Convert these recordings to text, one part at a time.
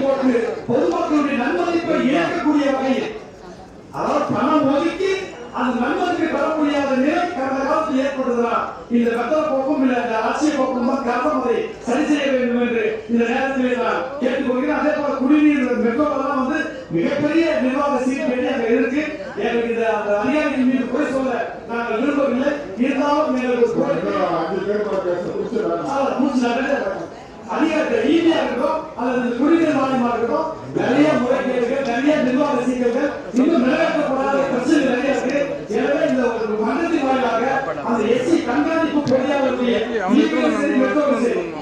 போட்டு பொதுமக்களுடைய நன்மதிப்பை இழக்கக்கூடிய வகையில் அதாவது பணம் ஒதுக்கி அந்த நன்மதிப்பை பெற முடியாத நிலை கடந்த காலத்தில் ஏற்படுகிறார். இந்த வெத்தல போக்கும் இல்லை இந்த அரசியல் போக்கும் தான் காரணம். அதை சரி செய்ய வேண்டும் என்று இந்த நேரத்திலே நான் கேட்டுக்கொள்கிறேன். அதே போல குடிநீர் மெட்ரோலாம் வந்து மிகப்பெரிய நிர்வாக சீர்கேடு அங்க இருக்கு. எனக்கு இந்த அந்த அதிகாரிகள் மீது குறை சொல்ல நாங்கள் விரும்பவில்லை. இருந்தாலும் எங்களுக்கு அதிகாரிகள் ஈஸியா இருக்கட்டும் அல்லது குடிநீர் வாரியமா இருக்கட்டும் நிறைய முறைகேடுகள் நிறைய நிர்வாக சிக்கல்கள் இன்னும் நிறைவேற்றப்படாத பிரச்சனை நிறைய இருக்கு. எனவே இந்த ஒரு மன்றத்தின் வாயிலாக அந்த எஸ்சி கண்காணிப்பு பொறியாளருடைய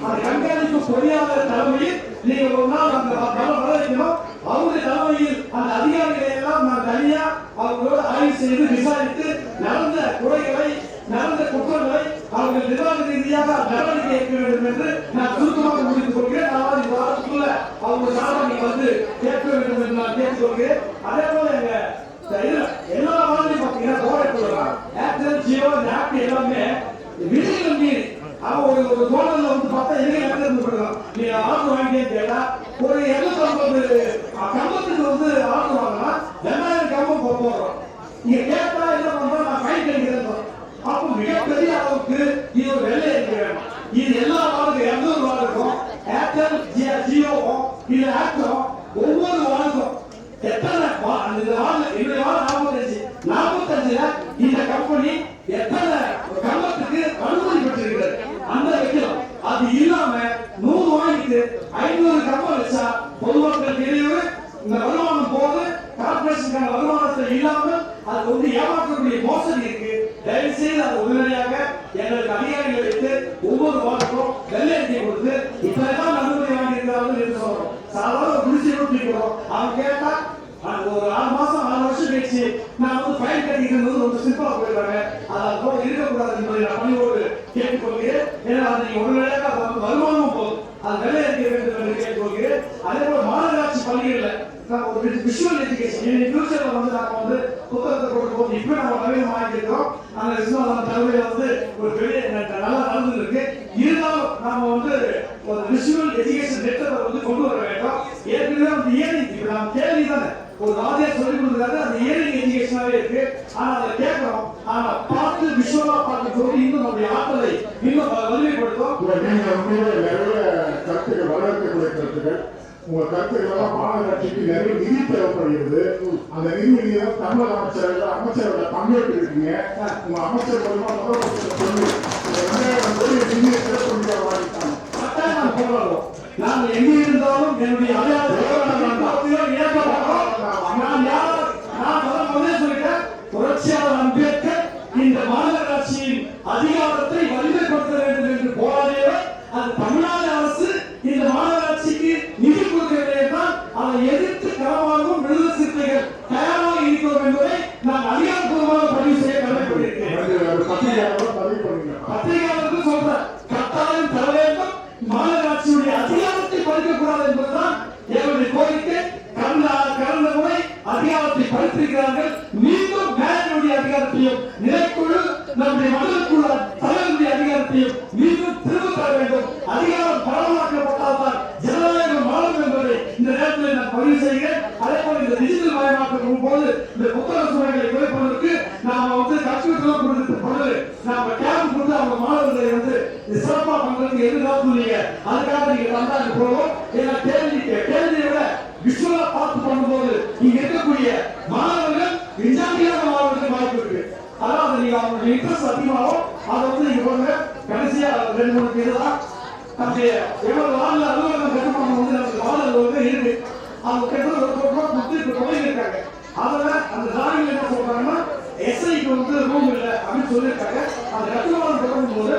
அந்த கண்காணிப்பு பொறியாளர் தலைமையில் நீங்க ஒரு நாள் அந்த வரவேற்கணும். அவங்க தலைமையில் அந்த அதிகாரிகளை எல்லாம் நான் தனியா அவங்களோட ஆய்வு செய்து விசாரித்து நடந்த குறைகளை நடந்த குற்றங்களை அவர்கள் நிர்வாக ரீதியாக நடவடிக்கை எடுக்க வேண்டும் என்று நான் சுருக்கமாக முடித்துக் கொள்கிறேன். நான் இந்த வாரத்துக்குள்ள அவங்க சாதனை வந்து கேட்க வேண்டும் என்று நான் கேட்டுக்கொள்கிறேன். அதே போல எங்க எல்லா வாரத்தையும் பார்த்தீங்கன்னா கோடை சொல்லலாம் ஏர்டெல் ஜியோ ஆப் எல்லாமே விதிகள் மீறி அவங்க ஒரு தோட்டத்தில் வந்து பார்த்தா எங்க இருந்து கொடுக்கலாம். நீங்க ஆர்டர் வாங்கிட்டே கேட்டா ஒரு 250 கம்பத்துக்கு வந்து ஆர்டர் வாங்கினா 2000 கம்பம் போடுறோம். நீங்க கேட்டா என்ன பண்றோம் நான் ஃபைன் கட்டிக்கிறேன். அப்போ மிகப்பெரிய அளவுக்கு இது ஒரு வெள்ளை இருக்க வேணும். இது எல்லா வாரத்துக்கும் 200 வாரத்துக்கும் ஏர்டெல் ஜியோவும் இது ஆக்டும் ஒவ்வொரு வாரத்துக்கும் எத்தனை அந்த வாரம் இந்த வாரம் 45 இந்த கம்பெனி எத்தனை கம்பத்துக்கு அனுமதி பெற்றிருக்கிறது அந்த வைக்கலாம். அது இல்லாம 100 வாங்கிட்டு 500 கம்பம் வச்சா பொதுமக்களுக்கு இடையூறு. இந்த வருமானம் போது கார்பரேஷனுக்கான வருமானத்தை இல்லாமல் அது வந்து ஏமாற்றக்கூடிய மோசடி இருக்கு. தயவு செய்து அதை உடனடியாக எங்களுக்கு அதிகாரிகள் வைத்து ஒவ்வொரு வாரத்தும் வெள்ளை அறிக்கை கொடுத்து இப்பதான் அனுமதி வாங்கியிருக்கிறார்கள் என்று சொல்றோம். சாதாரண குடிசை கொடுத்துருக்கிறோம். அவங்க கேட்டா ஒரு 6 மாசம் 6 வருஷம் கழிச்சு நான் வந்து ஃபைன் கட்டிக்கிறது ரொம்ப சிம்பிளா போயிடுறாங்க. அதை போல இருக்கக்கூடாது என்பதை நான் பணியோடு கேட்டுக்கொள்கிறேன். ஏன்னா அது நீங்க உடனடியாக வருமானமும் போதும் அது வெள்ளை அறிக்கை வேண்டும் என்று கேட்டுக்கொள்கிறேன். அதே போல மாநகராட்சி பள்ளிகளில் ஒரு விஷுவல் எஜுகேஷன் ஃபியூச்சர்ல வந்து நாம வந்து புத்தகத்தை கொடுக்கும். இப்ப நம்ம நவீனம் வாங்கியிருக்கோம். அந்த விஸ்வநாதன் தலைமையில வந்து ஒரு பெரிய நல்லா நடந்து இருக்கு. இருந்தாலும் நாம வந்து ஒரு விஷுவல் எஜுகேஷன் திட்டத்தை வந்து கொண்டு வர வேண்டும். ஏற்கனவே வந்து இயரிங் இப்ப நம்ம கேள்வி தானே ஒரு வாத்தியார் சொல்லி கொடுக்குறாரு அந்த இயரிங் எஜுகேஷனாவே இருக்கு. ஆனா அதை கேட்கிறோம். ஆனா பார்த்து விஷுவலா பார்த்து சொல்லி இன்னும் நம்முடைய ஆற்றலை இன்னும் வலிமைப்படுத்தும். நிறைய கருத்துக்கள் வரவேற்கக்கூடிய கருத்துக்கள் உங்க கருத்துக்கள் மாநகராட்சிக்கு நிறைய நிதி தேவைப்படுகிறது. அந்த நிதி தமிழக அமைச்சரோட பங்கேற்று இருக்கீங்க. உங்க அமைச்சர் மூலமா சொல்லி 2000 கோடி நிதியை நாங்கள் எங்க இருந்தாலும் என்னுடைய புரட்சியாளர் அம்பேத்கர் இந்த மாநகராட்சியின் அதிகாரத்தை வலிமைப்படுத்த வேண்டும் என்று போராடியவர். அது தமிழ்நாடு அரசு இந்த மாநகராட்சிக்கு நிதி கொடுக்கவில்லை என்றால் அதை எதிர்த்து களமாகவும் விடுதலை சிறுத்தைகள் தயாராக இருக்கிறோம் என்பதை நான் அதிகாரப்பூர்வமாக பதிவு செய்ய கடமைப்பட்டிருக்கிறேன். பத்திரிகையாளருக்கு சொல்றேன் கட்டாயம் தர வேண்டும். மாநகராட்சியுடைய அதிகாரத்தை பறிக்கக்கூடாது என்பதுதான் எங்களுடைய கோரிக்கை. கடந்த முறை அதிகாரத்தை பறித்திருக்கிறார்கள். மீண்டும் மேயருடைய அதிகாரத்தையும் நிலைக்குழு நம்முடைய மண்டலக்குழு தலைவருடைய அதிகாரத்தையும் மீண்டும் திரும்ப தர வேண்டும். அதிகாரம் பரவலாக்கப்பட்டால்தான் ஜனநாயகம் வாழும் என்பதை இந்த நேரத்தில் நான் பதிவு செய்கிறேன். அதே போல இந்த டிஜிட்டல் மயமாக்கும் போது இந்த புத்தக சுமைகளை குறைப்பதற்கு நாம வந்து கம்ப்யூட்டர் கொடுத்து பொருள் நாம கேம்ப் கொடுத்து அவங்க மாணவர்களை வந்து சிறப்பா பண்றதுக்கு எதிர்காலம் நீங்க அதுக்காக நீங்க வந்தாங்க போவோம். ஏன்னா கேள்வியை விட விஷுவலா பார்த்து பண்ணும்போது இங்க இருக்கக்கூடிய மாணவர்கள் விஞ்ஞானியாக மாணவர்கள் வாய்ப்பு இருக்கு. அதாவது நீங்க அவங்களுடைய இன்ட்ரெஸ்ட் அதிகமாகும். அதை வந்து நீங்க போங்க. கடைசியா 2-3 பேர் தான் நம்முடைய எவ்வளவு வார்டில் அலுவலகம் கட்டுமானம் வந்து நமக்கு வார்டில் இருக்கு. அவங்க கிட்ட ஒரு கொடுத்து இப்ப தொடங்கியிருக்காங்க. அதுல அந்த டிராயிங்ல என்ன சொல்றாங்கன்னா எஸ்ஐக்கு வந்து ரூம் இல்லை அப்படின்னு சொல்லியிருக்காங்க. அந்த கட்டுமானம் தொடங்கும் போது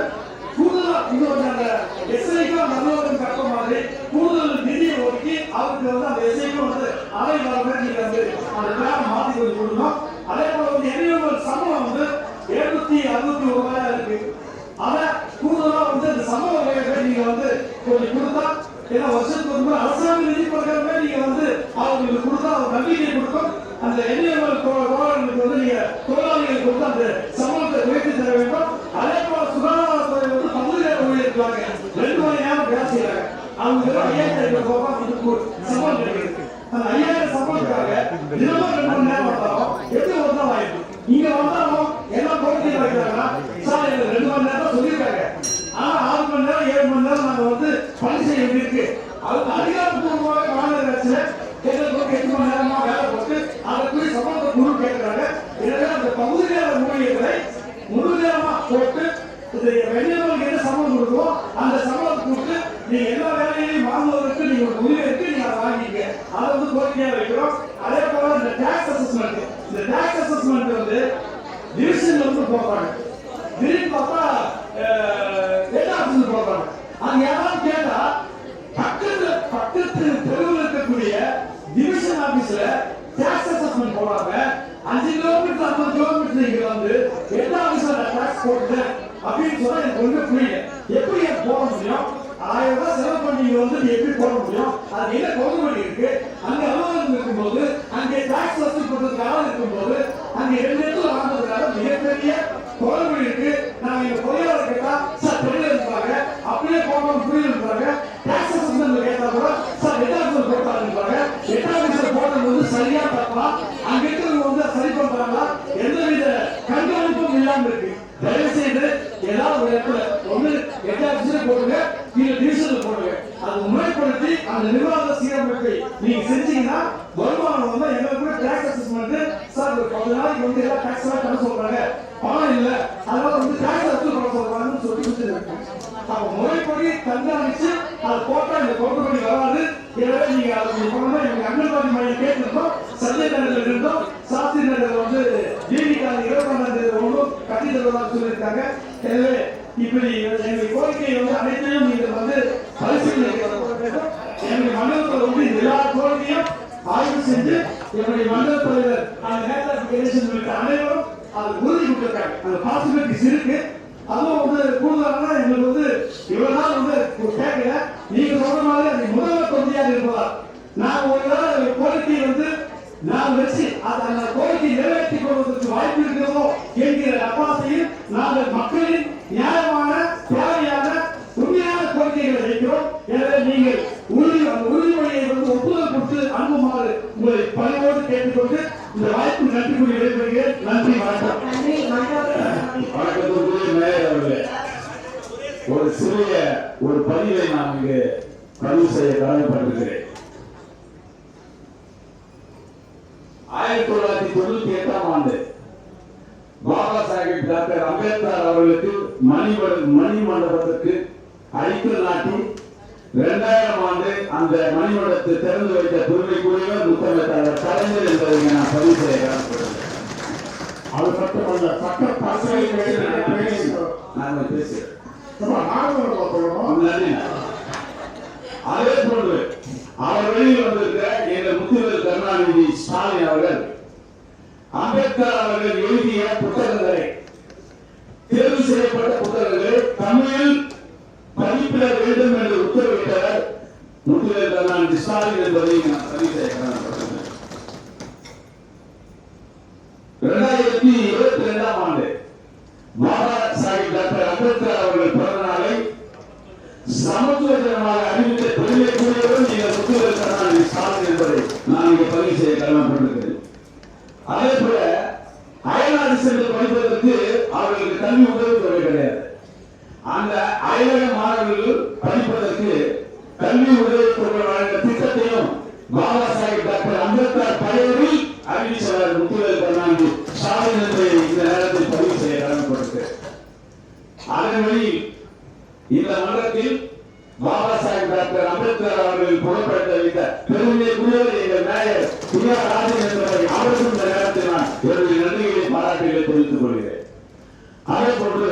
கூடுதலா இன்னொரு அந்த எஸ்ஐக்கும் அந்த அலுவலகம் கட்டுற மாதிரி கூடுதல் நிதியை ஒதுக்கி அவருக்கு வந்து அந்த எஸ்ஐக்கும் வந்து அலை வர நீங்க வந்து அந்த பிளான் மாற்றி கொஞ்சம் கொடுக்கணும். அதே போல வந்து எரியூர் சம்பளம் வந்து 761 இருக்கு. அத கூடுதலா வந்து அந்த சம்பள வகைகளை நீங்க வந்து கொஞ்சம் கொடுத்தா ஏன்னா வருஷத்துக்கு ஒரு முறை அரசாங்க நிதி பிரகாரமே நீங்க வந்து அவங்களுக்கு கொடுத்தா அவங்க நம்பிக்கை கொடுக்கும். அந்த எரியூர் தோழர்களுக்கு வந்து நீங்க தொழிலாளிகளுக்கு வந்து அந்த சம்பளத்தை உயர்த்தி தர வேண்டும். அதே போல சுகாதாரத்துறை வந்து பகுதியில் ஊழியர்களாக 2 மணி நேரம் வேலை செய்யறாங்க. அவங்க சம்பளம் அதை வந்து கோரிக்கையா வைக்கிறோம். அதே போல இந்த டாக்ஸ் அசஸ்மெண்ட் வந்து டிவிஷன்ல வந்து போறாங்க. திடீர்னு பார்த்தா ஹெட் ஆபீஸ்ல போறாங்க. அங்க யாராவது கேட்டா பக்கத்து தெருவில் இருக்கக்கூடிய டிவிஷன் ஆபீஸ்ல டாக்ஸ் அசஸ்மெண்ட் போறாங்க. 5 கிலோமீட்டர் 50 கிலோமீட்டர் நீங்க வந்து ஹெட் ஆபீஸ்ல டாக்ஸ் போட்டேன் அப்படின்னு சொன்னா எனக்கு ஒன்றும் புரியல. எப்படி போட முடியும்? 1000 ரூபாய் செலவு பண்ணி வந்து எப்படி போட முடியும்? அது என்ன கவுண்டமணி இருக்கு? அங்க அலுவலகம் இருக்கும்போது அங்கே டாக்ஸ் வசூல் பண்றதுக்காக இருக்கும்போது அங்க 2 இடத்துல வாங்குறதுக்காக மிகப்பெரிய கவுண்டமணி இருக்கு. நாங்க இங்க பொறியாளர் கேட்டா சார் தெரியல இருப்பாங்க, அப்படியே போகணும் புரியல இருப்பாங்க. டாக்ஸ் அசஸ்மெண்ட் கேட்டா கூட சார் ஹெட் ஆபீஸ்ல போட்டாங்க இருப்பாங்க. ஹெட் ஆபீஸ்ல போடுறது சரியா தப்பா, அங்க இருக்கிறவங்க வந்து சரி பண்றாங்களா, எந்தவித கண்காணிப்பும் இல்லாம இருக்கு. தயவு செய்து ஏதாவது ஒரு இடத்துல ஒண்ணு ஹெட் ஆபீஸ்ல போடுங்க, இல்ல டிவிஷன்ல போடுங்க. அது முறைப்படுத்தி அந்த நிர்வாக சீரமைப்பை நீங்க செஞ்சீங்கன்னா வருமானம் வந்து எங்களுக்கு கூட டாக்ஸ் அசஸ்மெண்ட் சார் ஒரு 10 நாளைக்கு வந்து எல்லாம் டாக்ஸ் எல்லாம் பண்ண சொல்றாங்க, பணம் இல்ல, அதனால வந்து டாக்ஸ் வசூல் பண்ண சொல்றாங்கன்னு சொல்லி கொடுத்துருக்காங்க. அப்ப முறைப்படி கண்காணிச்சு அது போட்டா இந்த கவுண்டமணி வராது. எனவே நீங்க அதை பண்ணணும். எங்க அங்கன்வாடி மையம் கேட்டிருந்தோம், சஞ்சய் நகர்ல இருந்தோம், சாஸ்திரி நகர்ல வந்து ஜீவிகாந்தி 21ஆம் தேதி ஒன்றும் கட்டி தருவதாக சொல்லியிருக்காங்க. எனவே இப்படி எங்களுடைய கோரிக்கையை வந்து அனைத்தையும் நீங்கள் வந்து பரிசீலனை எங்களுடைய மண்டலத்தில் வந்து எல்லா கோரிக்கையும் ஆய்வு செஞ்சு என்னுடைய மண்டல தலைவர் அந்த நேதாஜி கணேசன் உள்ளிட்ட அனைவரும் அது உறுதி கொடுத்திருக்காங்க. அந்த பாசிபிலிட்டிஸ் இருக்கு. அதுவும் வந்து கூடுதலான எங்களுக்கு வந்து இவ்வளவு நாள் வந்து கேட்கல. நீங்க சொல்ற மாதிரி அது முதல்வர் தொகுதியாக இருப்பதால் நாங்கள் ஒரு நாள் கோரிக்கை வந்து நாம் வச்சு அந்த கோரிக்கை நிறைவேற்றிக் கொள்வதற்கு வாய்ப்பு இருக்கிறதோ என்கிற அப்பாசையில் நாங்கள் மக்களின் நியாயமான தேவையான உண்மையான கோரிக்கைகளை வைக்கிறோம். எனவே நீங்கள் உறுதிமொழியை வந்து ஒப்புதல் கொடுத்து அனுப்புமாறு உங்களை பணிவோடு கேட்டுக்கொண்டு இந்த வாய்ப்பு நன்றி கூறி விடைபெறுகிறேன். நன்றி, வணக்கம். வணக்கத்திற்குரிய மேயர் அவர்களே, ஒரு சிறிய ஒரு பதிவை நான் இங்கு பதிவு செய்ய கடமைப்பட்டிருக்கிறேன். 1998ஆம் ஆண்டு பாபா சாஹிப் டாக்டர் அம்பேத்கர் அவர்களுக்கு மணிமண்டபத்திற்கு அடிக்கல் நாட்டி 2000ஆம் ஆண்டு அந்த மணிமண்டபத்தை திறந்து வைத்த பெருமைக்குரியவர் முத்தமிழர் கலைஞர் என்பதை நான் பதிவு செய்ய கடமைப்பட்டிருக்கிறேன். அது மட்டுமல்ல, சட்ட நான் பேசுகிறேன். அதே போன்று அவர் வெளியில் வந்திருக்கிற எங்கள் முத்துவேல் கருணாநிதி ஸ்டாலின் அவர்கள் அம்பேத்கர் அவர்கள் எழுதிய புத்தகங்களை, தேர்வு செய்யப்பட்ட புத்தகங்களை தமிழில் பதிப்பிட வேண்டும் என்று உத்தரவிட்டவர் முத்துவேல் கருணாநிதி ஸ்டாலின் என்பதை நான் பதிவு செய்ய கடமைப்பட்டிருக்கிறேன். 2022ஆம் ஆண்டு பாபா சாஹிப் டாக்டர் அம்பேத்கர் அவர்கள் பிறந்த நாளை சமத்துவ தினமாக அறிவித்த பெருமைக்குரியவர் நீங்கள் முத்துவேல் கருணாநிதி ஸ்டாலின் என்பதை நான் இங்கே பதிவு செய்ய கடமைப்பட்டிருக்கிறேன். அதே போல அயல்நாடு சென்று படிப்பதற்கு அவர்களுக்கு கல்வி உதவித்தொகை கிடையாது. அந்த அயலக மாணவர்கள் படிப்பதற்கு கல்வி உதவித்தொகை வழங்க திட்டத்தையும் பாபா சாஹிப் டாக்டர் அம்பேத்கர் பெயரில் அறிவிச்சவர் முத்துவேல் கருணாநிதி ஸ்டாலின் என்பதை இந்த நேரத்தில் பதிவு செய்ய கடமைப்பட்டிருக்கிறேன். அதன் வழியில் இந்த மன்றத்தில் பாபா சாஹிப் டாக்டர் அம்பேத்கர் அவர்கள் புகழ்பெற்ற வைத்த பெருமைக்குரியவர் எங்கள் மேயர் சுயா ராஜன் என்பவரை அவருக்கும் இந்த நேரத்தில் நான் என்னுடைய நன்றிகளை பாராட்டுகளை தெரிவித்துக் கொள்கிறேன். அதே போன்று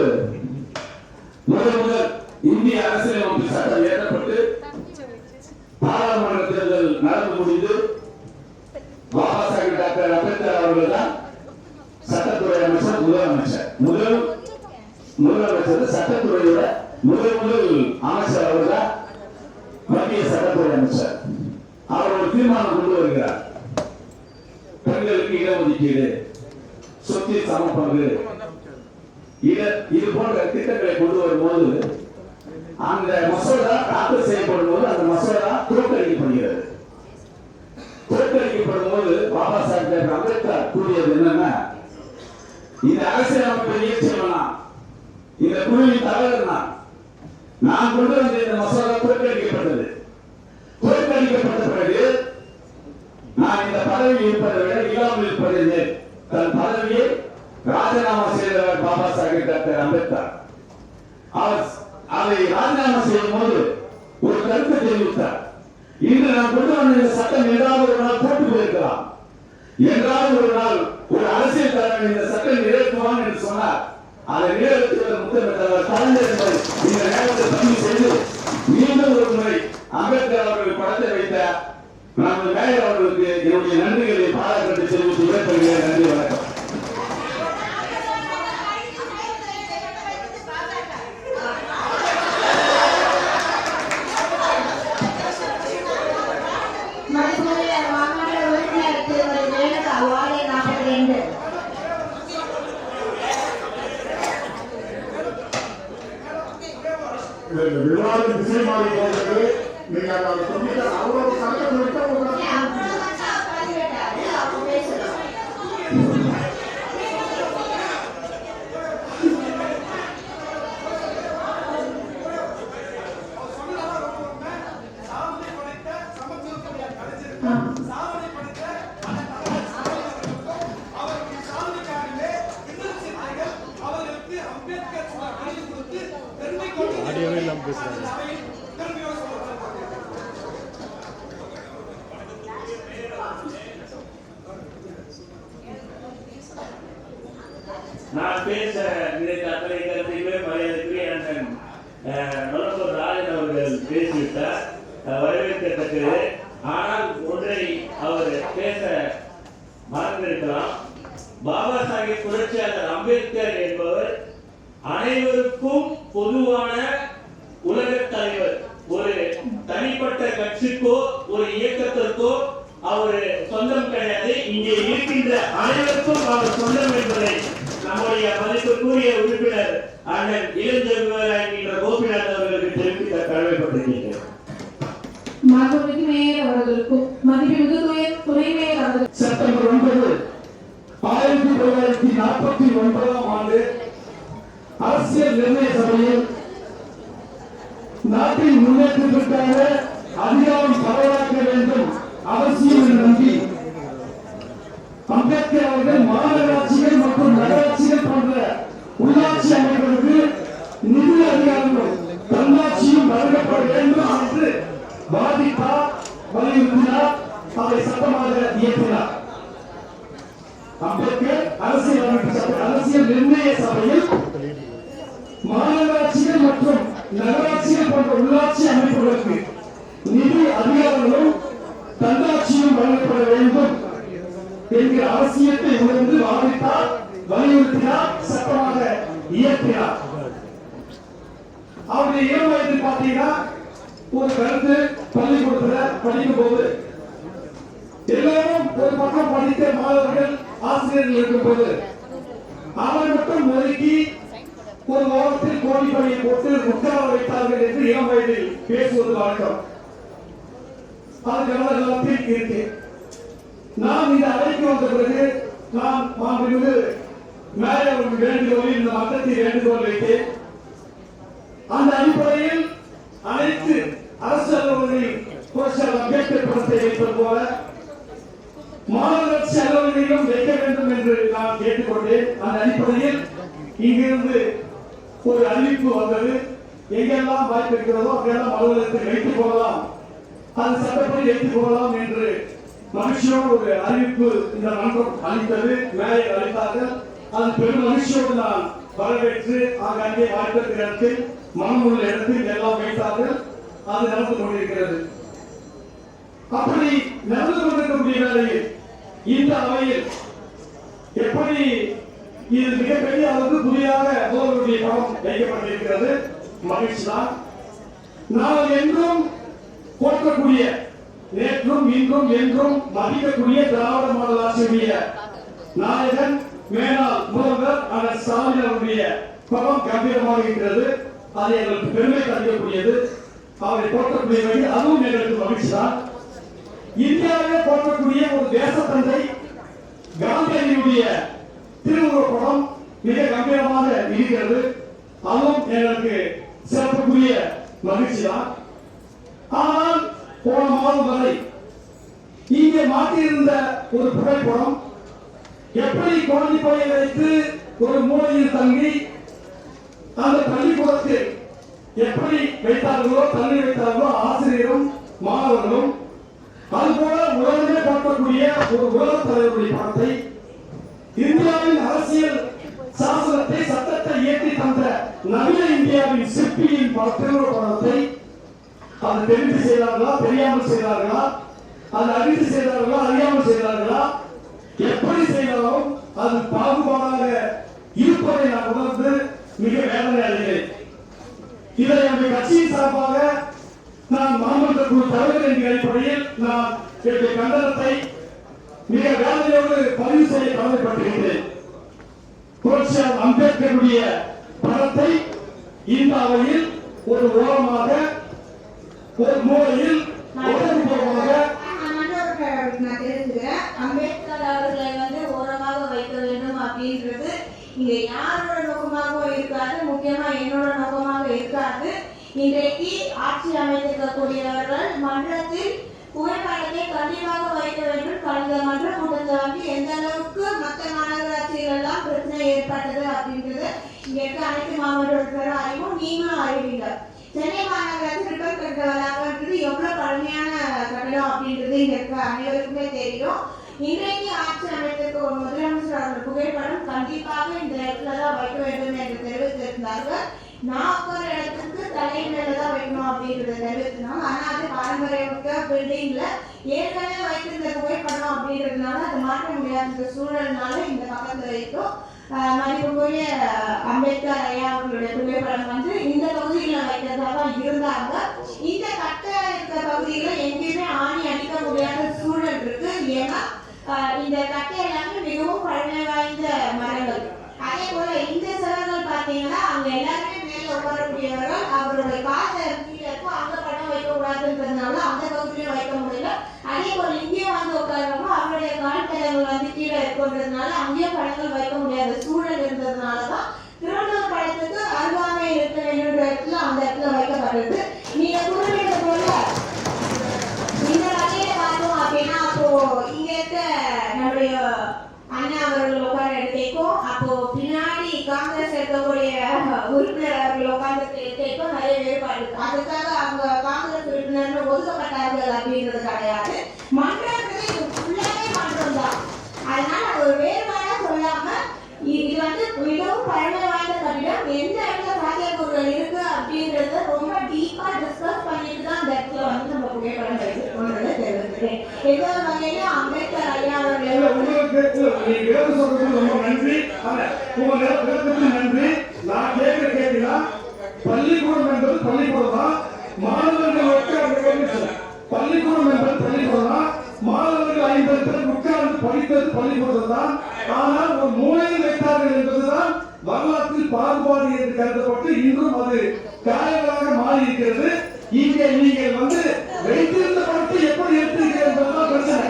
முதல் இந்திய அரசியலமைப்பு சட்டம் இயற்றப்பட்டு பாராளுமன்ற தேர்தல் நடந்து முடிந்து பாபா சாஹிப் டாக்டர் அம்பேத்கர் அவர்கள் தான் சட்டத்துறை அமைச்சர், முதலமைச்சர் சட்டத்துறையோட முதல் அமைச்சர் அவர்தான் மத்திய சட்டத்துறை அமைச்சர். அவர் ஒரு தீர்மானம் கொண்டு வருகிறார். பெண்களுக்கு இடஒதுக்கீடு, சொத்தில் சமப்பங்கு, இது போன்ற திட்டங்களை கொண்டு வரும்போது அந்த மசோதா தாக்கல் செய்யப்படும் போது அந்த மசோதா தோற்கடிக்கப்படுகிறது. தோற்கடிக்கப்படும் போது பாபா சாஹிப் டாக்டர் அம்பேத்கர் கூறியது என்னன்னா, இந்த அரசியலமைப்பை இயற்றியவனா, இந்த குழுவின் தலைவர் நான் கொண்டு வந்த இந்த மசோதா தோற்கடிக்கப்பட்டது. தோற்கடிக்கப்பட்ட பிறகு நான் இந்த பதவியில் இருப்பதை விட இல்லாமல் இருப்பதை தன் பதவியை ராஜினாமா செய்தவர் பாபா சாஹிப் டாக்டர் அம்பேத்கர். அவர் அதை ராஜினாமா செய்யும் போது ஒரு கருத்தை தெரிவித்தார். இன்று நாம் கொண்டு வந்த இந்த சட்டம் ஏதாவது ஒரு நாள் போட்டு போயிருக்கலாம். என்றாலும் ஒரு நாள் ஒரு அரசியல் தலைவர் இந்த சட்டம் நிறைவேற்றுவான் என்று சொன்னார். அதை நிறைவேற்றுவதற்கு முத்தமிட்டவர் கலைஞர் என்பதை இந்த நேரத்தை பதிவு செய்து மீண்டும் ஒரு முறை அம்பேத்கர் அவர்கள் படத்தை வைத்த நமது மேயர் அவர்களுக்கு என்னுடைய நன்றிகளை பாராட்டு தெரிவித்து விடைபெறுகிறேன். நன்றி, வணக்கம். விவாதம் திசை மாறி போகிறது. நீங்க அதை சொல்லிட்டு அவ்வளவு கலந்து விட்டு நான் பேச நினைத்த அத்தனை கருத்துக்களை மரியாதைக்குரிய அண்ணன் நொலம்பூர் ராஜன் அவர்கள் பேசிவிட்டார், வரவேற்கத்தக்கது. ஆனால் ஒன்றை அவர் பேச மறந்திருக்கலாம். பாபா சாஹிப் புரட்சியாளர் அம்பேத்கர் என்பவர் அனைவருக்கும் பொதுவான உலக தலைவர். ஒரு தனிப்பட்ட கட்சிக்கோ ஒரு இயக்கத்திற்கோ அவர் சொந்தம் கிடையாது. இங்கே இருக்கின்ற அனைவருக்கும் அவர் சொந்தம் என்பதை நம்முடைய மதிப்புக்குரிய உறுப்பினர் அண்ணன் இளஞ்செல்வர் என்கின்ற கோபிநாத் அவர்களுக்கு தெரிவிக்க கடமைப்பட்டிருக்கிறேன். மாண்புமிகு மேயர் அவர்களுக்கும் மதிப்புமிகு துணை மேயர் அவர்களுக்கும் செப்டம்பர் 9, 1949 ஆண்டு அரசியல் நிர்ணய சபையில் நாட்டின் முன்னேற்றத்திற்காக அதிகாரம் பரவலாக்க வேண்டும் அவசியம் என்று நம்பி அம்பேத்கர் அவர்கள் மாநகராட்சிகள் மற்றும் நகராட்சிகள் போன்ற உள்ளாட்சி அமைப்புகளுக்கு நிதி அதிகாரங்களும் தன்னாட்சியும் வழங்கப்பட வேண்டும் என்று வாதிட்டார், வலியுறுத்தினார், அதை சட்டமாக இயற்றினார். அம்பேத்கர் அரசியல் நிர்ணய சபையில் மாநகராட்சிகள் மற்றும் நகராட்சிகள் போன்ற உள்ளாட்சி அமைப்புகளுக்கு நிதி அதிகாரங்களும் தன்னாட்சியும் வழங்கப்பட வேண்டும் என்கிற அவசியத்தை உணர்ந்து வாதிட்டார், வலியுறுத்தினார், சட்டமாக இயற்றினார். அவருடைய இளம் வயதில் பார்த்தீங்கன்னா ஒரு கருத்து பள்ளிக்கூடத்துல படிக்கும் போது எல்லாரும் ஒரு பக்கம் படித்த மாணவர்கள் ஆசிரியர்கள் இருக்கும் போது அவர் மட்டும் ஒதுக்கி ஒரு ஓரத்தில் கோடிப்பணியை போட்டு உட்கார வைத்தார்கள் என்று இளம் வயதில் பேசுவது வழக்கம். அது கவனத்தில் இருக்கு. நாம் இந்த அவைக்கு வந்த பிறகு நாம் மாண்புமிகு மேயர் அவர்கள் வேண்டுகோளில் இந்த மன்றத்தில் வேண்டுகோள் வைத்தேன். அந்த அடிப்படையில் அனைத்து அரசு அலுவலர்களில் புரட்சியாளர் அம்பேத்கர் படத்தை வைப்பது போல மாநகராட்சி அலுவலர்களிலும் வைக்க வேண்டும் என்று நான் கேட்டுக்கொண்டேன். அந்த அடிப்படையில் இங்கிருந்து ஒரு அறிவிப்பு வந்தது. எங்கெல்லாம் வாய்ப்பு இருக்கிறதோ அங்கெல்லாம் அலுவலகத்தில் வைத்துக் கொள்ளலாம், அது சட்டப்படி வைத்துக் கொள்ளலாம் என்று மகிழ்ச்சியோடு ஒரு அறிவிப்பு இந்த மன்றம் அளித்தது, மேயர் அளித்தார்கள். அது பெரும் மகிழ்ச்சியோடு நான் வரவேற்று அங்கே வாய்ப்பிருக்கிற இடத்தில் மனமுள்ள இடத்தில் எல்லாம் வைத்தார்கள். அது நடந்து கொண்டிருக்கிறது. அப்படி நடந்து கொண்டிருக்கக்கூடிய வேளையில் இந்த அவையில் எப்படி இது மிகப்பெரிய அளவுக்கு புதிதாக முதல்வருடைய படம் வைக்கப்பட்டிருக்கிறது, மகிழ்ச்சி தான். நாம் என்றும் போற்றக்கூடிய, நேற்றும் இன்றும் என்றும் மதிக்கக்கூடிய திராவிட மாடல் ஆட்சியுடைய நாயகன் மேலாள் முதல்வர் அண்ணன் ஸ்டாலின் அவருடைய படம் கம்பீரமாக இருக்கிறது. அது எங்களுக்கு பெருமை தரக்கூடியது. அவரை போற்றக்கூடிய வகையில் அதுவும் எங்களுக்கு மகிழ்ச்சி தான். இந்தியாவிலே போற்றக்கூடிய ஒரு தேசத்தந்தை காந்தியடிகளுடைய திருவுருவ படம் மிக கம்பீரமாக இருக்கிறது. அதுவும் எங்களுக்கு சிறப்புக்குரிய மகிழ்ச்சி தான். ஆனால் போன மாதம் வரை இங்கே மாட்டியிருந்த ஒரு புகைப்படம் எப்படி குழந்தை பையை வைத்து ஒரு மூலையில் தங்கி அந்த பள்ளிக்கூடத்தில் எப்படி வைத்தார்களோ தள்ளி வைத்தார்களோ ஆசிரியரும் மாணவர்களும் அதுபோல உலகமே பார்க்கக்கூடிய ஒரு உலக தலைவருடைய படத்தை, இந்தியாவின் அரசியல் சாசனத்தை சட்டத்தை இயற்றி தந்த நவீன இந்தியாவின் சிற்பியின் படத்தை அது தெரிந்து செய்தார்களா, தெரியாமல் செய்தார்களா, அது அறிந்து செய்தார்களா, அறியாமல் செய்தார்களா, எப்படி செய்தாலும் அது பாகுபாடாக இருப்பதை நான் உணர்ந்து மிக வேதனை அடைகிறேன். இதை நம்முடைய கட்சியின் சார்பாக நான் மாமன்ற குழு தலைவர் என்ற அடிப்படையில் நான் என்னுடைய கண்டனத்தை மிக வேதனையோடு பதிவு செய்ய கடமைப்பட்டிருக்கிறேன். புரட்சியாளர் அம்பேத்கருடைய படத்தை இந்த அவையில் ஒரு ஓரமாக, ஒரு மூலையில் அம்பேத்கர் அவர்களை ஓரமாக வைக்க வேண்டும் அப்படின்றது இங்க யாரோட நோக்கமாகவும் இருக்காது, முக்கியமா என்னோட நோக்கமாக இருக்காது. இன்றைக்கு ஆட்சி அமைத்திருக்கக்கூடியவர்கள் மன்றத்தில் புகைப்படத்தை கண்டிப்பாக வைக்க வேண்டும். கடந்த மன்ற கூட்டத்தில் எந்த அளவுக்கு மற்ற மாநகராட்சிகள் எல்லாம் பிரச்சனை ஏற்பட்டது அப்படின்றது இங்க இருக்க அனைத்து மாவட்ட உறுப்பினரும் அறிவும், நீங்களும் அறிவீங்க. சென்னை மாநகராட்சி ரிப்பன் கட்ட வளாகன்றது எவ்வளவு பழமையான கட்டடம் அப்படின்றது இங்க இருக்க அனைவருக்குமே தெரியும். இன்றைக்கு ஆட்சி அமைத்திருக்க ஒரு முதலமைச்சர் அவர்கள் புகைப்படம் கண்டிப்பாக இந்த இடத்துலதான் வைக்க வேண்டும் என்று தெரிவித்திருந்தார்கள். நான் உட்கார இடத்துக்கு தலைமையிலதான் வைக்கணும் அப்படின்றத தெரிவித்திருந்தாங்க. ஆனா அது பாரம்பரிய பில்டிங்ல ஏற்கனவே வைத்திருந்த புகைப்படம் அப்படின்றதுனால அது மாற்ற முடியாத சூழல்னால இந்த பக்கத்துல வைக்கும். மதிப்புக்குரிய அம்பேத்கர் ஐயா அவர்களுடைய புகைப்படம் இந்த பகுதியில வைக்கிறதாக இருந்தாங்க. இந்த கட்ட இருக்கிற பகுதியில எங்கேயுமே ஆணி அடிக்க முடியாத சூழல் இருக்கு. ஏன்னா இந்த கட்டை எல்லாமே மிகவும் பழமை வாய்ந்த மரங்கள். அதே போல இந்த சிலர்கள் பாத்தீங்கன்னா அவங்க எல்லாருமே மேல உட்காரக்கூடியவர்கள், அவருடைய காசை கீழே இருக்கும், அங்க படம் வைக்க கூடாதுன்றதுனால அந்த பகுதியிலும் வைக்க முடியல. அதே போல இங்கேயும் உட்காருறவங்க அவருடைய கால்தடங்கள் கீழே இருக்குன்றதுனால அங்கேயும் படங்கள் வைக்க முடியாத சூழல் இருந்ததுனாலதான் திருவள்ளுவர் படத்துக்கு அருகாமை இருக்க வேண்டிய இடத்துல அந்த இடத்துல வைக்கப்பட்டது. நீங்க குறிப்பிட்ட போல இந்த வகையில பார்த்தோம் அப்படின்னா அப்போ இங்க இருக்க நம்முடைய அண்ணா அவர்கள் உட்கார எடுத்தேக்கும், அப்போ பின்னாடி காங்கிரஸ் இருக்கக்கூடிய உறுப்பினர் அவர்கள் உட்கார்ந்து எடுத்தேக்கும் நிறைய வேறுபாடு இருக்கு. அதுக்காக அவங்க காங்கிரஸ் உறுப்பினர் ஒதுக்கப்பட்டார்கள் அப்படின்றது கிடையாது. மன்றன்றது இது ஃபுல்லாவே மன்றம் தான். அதனால அது ஒரு வேறுபாடா சொல்லாம இது மிகவும் பழமை வாய்ந்த கட்டிடம், எந்த இடத்துல சாத்தியக்கூறுகள் இருக்கு அப்படின்றத ரொம்ப டீப்பா டிஸ்கஸ் பண்ணிட்டு தான் இந்த இடத்துல நம்ம புகைப்படம் வைச்சிருக்கோம்ன்றதை தெரிவிக்கிறேன். ஏதோ வகையில அம்பேத்கர் ஐயா அவர்கள் ரொம்ப நன்றி. நன்றி. நான் கேட்கிற கேட்டீங்கன்னா பள்ளிக்கூடம் என்பது பள்ளிக்கூடம் தான், மாணவர்கள் பள்ளிக்கூடம் என்பது பள்ளிக்கூடம் தான், மாணவர்கள் 50 பேர் உட்கார்ந்து படித்தது பள்ளிக்கூடம் தான். ஆனால் ஒரு மூலையில் வைத்தார்கள் என்பதுதான் வரலாற்றில் பாகுபாடு என்று கருதப்பட்டு இன்றும் அது காயங்களாக மாறி இருக்கிறது. இங்கே நீங்கள் வைத்திருந்த படத்தை எப்படி எடுத்தீர்கள் என்பதுதான் பிரச்சனை.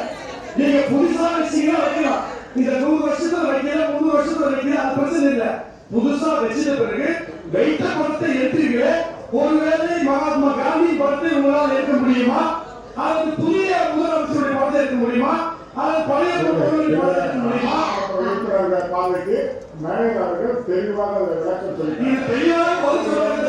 நீங்க புதுசா வச்சீங்கன்னா வைக்கலாம், இந்த 100 வருஷத்துல வைக்கல, 300 வருஷத்துல வைக்கல, அது பிரச்சனை இல்லை. புதுசா வச்சிட்ட பிறகு வைத்த படத்தை எடுத்தீர்களே, ஒருவேளை மகாத்மா காந்தி படத்தை உங்களால் எடுக்க முடியுமா, அல்லது புதிய முதலமைச்சருடைய படத்தை எடுக்க முடியுமா, அல்லது பழைய படத்தை எடுக்க முடியுமா? பாதைக்கு மேலாளர்கள் தெளிவாக விளக்கம் சொல்லி தெளிவாக பதில் சொல்லுங்க.